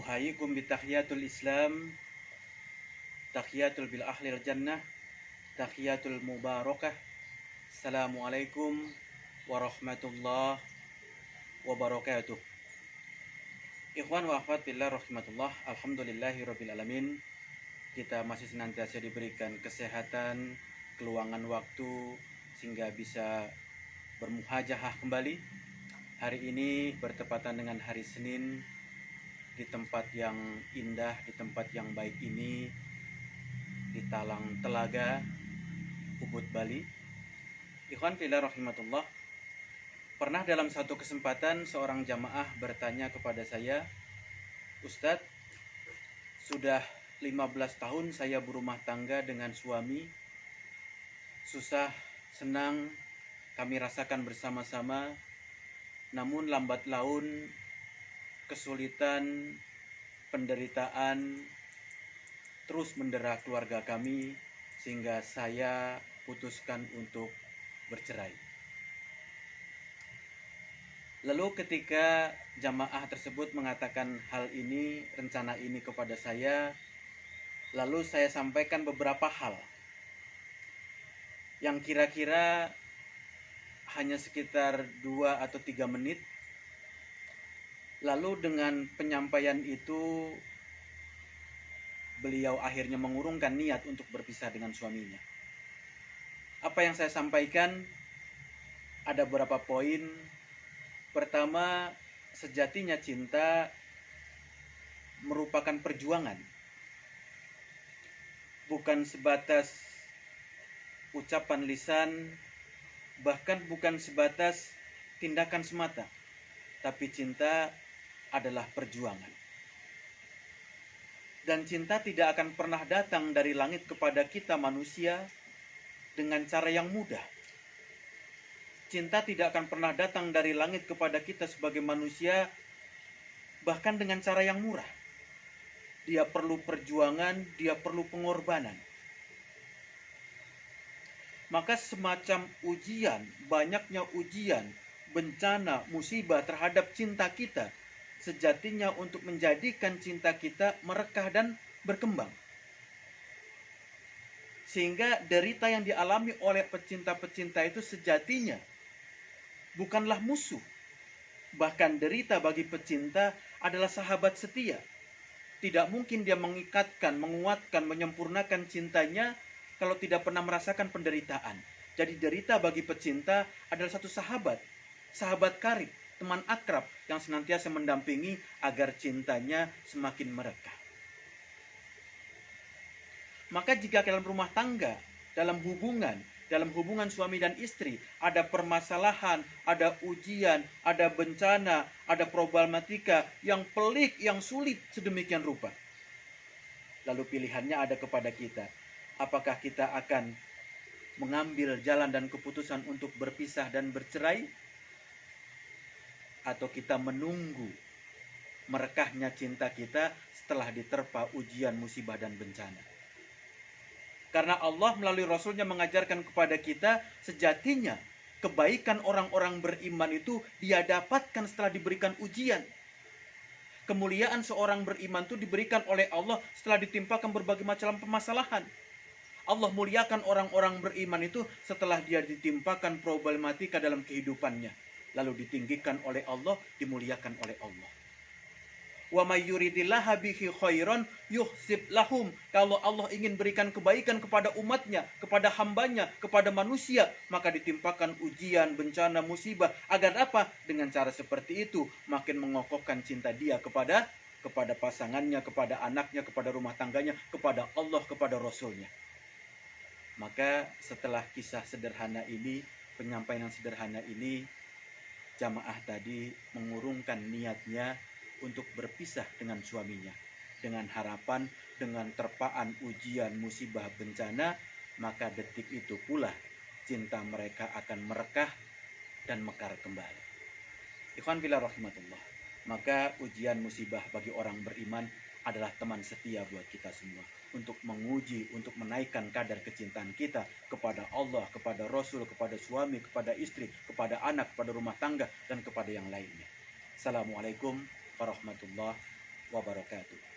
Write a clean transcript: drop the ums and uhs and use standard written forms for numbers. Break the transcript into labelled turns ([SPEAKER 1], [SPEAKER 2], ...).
[SPEAKER 1] Uhayikum bitahiyatul Islam, tahiyatul bil ahlil jannah, tahiyatul mubarakah. Assalamualaikum warahmatullahi wabarakatuh. Ikhwan wa akhwat fillah rahimatullah. Alhamdulillahirabbil alamin. Kita masih senantiasa diberikan kesehatan, keluangan waktu sehingga bisa bermuhajahah kembali. Hari ini bertepatan dengan hari Senin, di tempat yang indah, di tempat yang baik ini, di Talang Telaga, Ubud, Bali. Ikhwan fillah rahimatullah. Pernah dalam satu kesempatan seorang jamaah bertanya kepada saya, "Ustadz, sudah 15 tahun saya berumah tangga dengan suami. Susah, senang kami rasakan bersama-sama. Namun lambat laun kesulitan, penderitaan terus mendera keluarga kami sehingga saya putuskan untuk bercerai." Lalu ketika jamaah tersebut mengatakan hal ini, rencana ini kepada saya, lalu saya sampaikan beberapa hal yang kira-kira hanya sekitar 2 atau 3 menit. Lalu dengan penyampaian itu beliau akhirnya mengurungkan niat untuk berpisah dengan suaminya. Apa yang saya sampaikan ada beberapa poin. Pertama, sejatinya cinta merupakan perjuangan, bukan sebatas ucapan lisan, bahkan bukan sebatas tindakan semata, tapi cinta adalah perjuangan. Dan cinta tidak akan pernah datang dari langit kepada kita manusia dengan cara yang mudah. Cinta tidak akan pernah datang dari langit kepada kita sebagai manusia bahkan dengan cara yang murah. Dia perlu perjuangan, dia perlu pengorbanan. Maka semacam ujian, banyaknya ujian, bencana, musibah terhadap cinta kita, sejatinya untuk menjadikan cinta kita merekah dan berkembang. Sehingga derita yang dialami oleh pecinta-pecinta itu sejatinya bukanlah musuh. Bahkan derita bagi pecinta adalah sahabat setia. Tidak mungkin dia mengikatkan, menguatkan, menyempurnakan cintanya kalau tidak pernah merasakan penderitaan. Jadi derita bagi pecinta adalah satu sahabat, sahabat karib, teman akrab yang senantiasa mendampingi agar cintanya semakin merekah. Maka jika dalam rumah tangga, dalam hubungan suami dan istri, ada permasalahan, ada ujian, ada bencana, ada problematika yang pelik, yang sulit sedemikian rupa. Lalu pilihannya ada kepada kita. Apakah kita akan mengambil jalan dan keputusan untuk berpisah dan bercerai? Atau kita menunggu merekahnya cinta kita setelah diterpa ujian, musibah, dan bencana? Karena Allah melalui Rasulnya mengajarkan kepada kita, sejatinya kebaikan orang-orang beriman itu dia dapatkan setelah diberikan ujian. Kemuliaan seorang beriman itu diberikan oleh Allah setelah ditimpakan berbagai macam permasalahan. Allah muliakan orang-orang beriman itu setelah dia ditimpakan problematika dalam kehidupannya. Lalu ditinggikan oleh Allah, dimuliakan oleh Allah. Wa may yuridillaha bihi khairan yuhsib lahum. Kalau Allah ingin berikan kebaikan kepada umatnya, kepada hambanya, kepada manusia, maka ditimpakan ujian, bencana, musibah. Agar apa? Dengan cara seperti itu makin mengokohkan cinta dia kepada pasangannya, kepada anaknya, kepada rumah tangganya, kepada Allah, kepada Rasulnya. Maka setelah kisah sederhana ini, penyampaian yang sederhana ini, jamaah tadi mengurungkan niatnya untuk berpisah dengan suaminya. Dengan harapan, dengan terpaan ujian, musibah, bencana, maka detik itu pula cinta mereka akan merekah dan mekar kembali. Ikhwan fillah rahimatullah. Maka ujian musibah bagi orang beriman adalah teman setia buat kita semua. Untuk menguji, untuk menaikkan kadar kecintaan kita kepada Allah, kepada Rasul, kepada suami, kepada istri, kepada anak, kepada rumah tangga, dan kepada yang lainnya. Assalamualaikum warahmatullahi wabarakatuh.